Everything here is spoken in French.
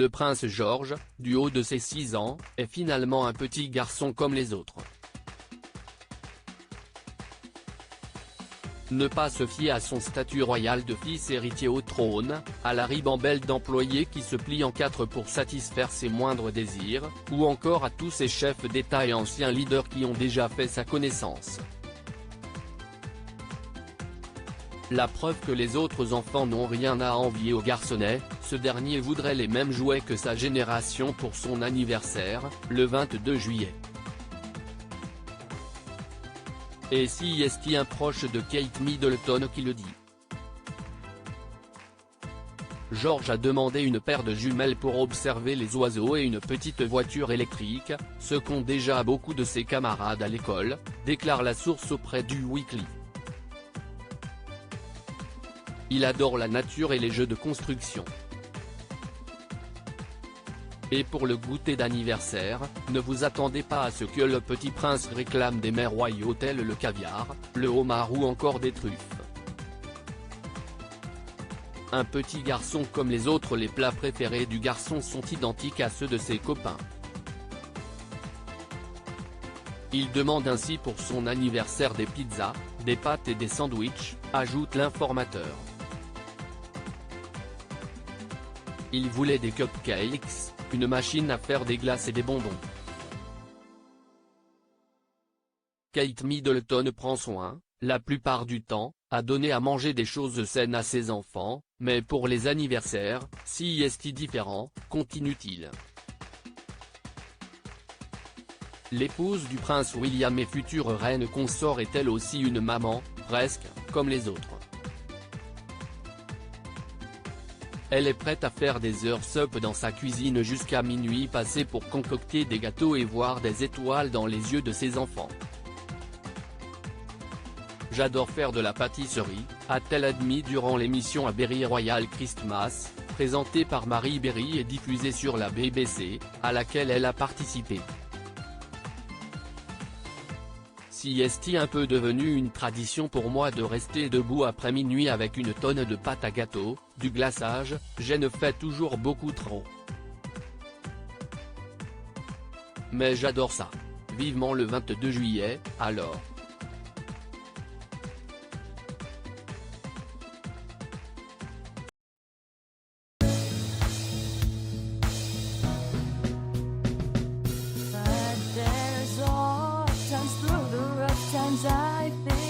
Le prince George, du haut de ses 6 ans, est finalement un petit garçon comme les autres. Ne pas se fier à son statut royal de fils héritier au trône, à la ribambelle d'employés qui se plient en 4 pour satisfaire ses moindres désirs, ou encore à tous ces chefs d'État et anciens leaders qui ont déjà fait sa connaissance. La preuve que les autres enfants n'ont rien à envier au garçonnet, ce dernier voudrait les mêmes jouets que sa génération pour son anniversaire, le 22 juillet. Et si est-il un proche de Kate Middleton qui le dit. George a demandé une paire de jumelles pour observer les oiseaux et une petite voiture électrique, ce qu'ont déjà beaucoup de ses camarades à l'école, déclare la source auprès du Weekly. Il adore la nature et les jeux de construction. Et pour le goûter d'anniversaire, ne vous attendez pas à ce que le petit prince réclame des mets royaux tels le caviar, le homard ou encore des truffes. Un petit garçon comme les autres, les plats préférés du garçon sont identiques à ceux de ses copains. Il demande ainsi pour son anniversaire des pizzas, des pâtes et des sandwichs, ajoute l'informateur. Il voulait des cupcakes, une machine à faire des glaces et des bonbons. Kate Middleton prend soin, la plupart du temps, à donner à manger des choses saines à ses enfants, mais pour les anniversaires, si est-il différent, continue-t-il. L'épouse du prince William et future reine consort est elle aussi une maman, presque, comme les autres. Elle est prête à faire des heures sup dans sa cuisine jusqu'à minuit passé pour concocter des gâteaux et voir des étoiles dans les yeux de ses enfants. J'adore faire de la pâtisserie, a-t-elle admis durant l'émission à Berry Royal Christmas, présentée par Marie Berry et diffusée sur la BBC, à laquelle elle a participé. Si est-il un peu devenu une tradition pour moi de rester debout après minuit avec une tonne de pâte à gâteau, du glaçage, je ne fais toujours beaucoup trop. Mais j'adore ça. Vivement le 22 juillet, alors. But there's all times through the rough times I think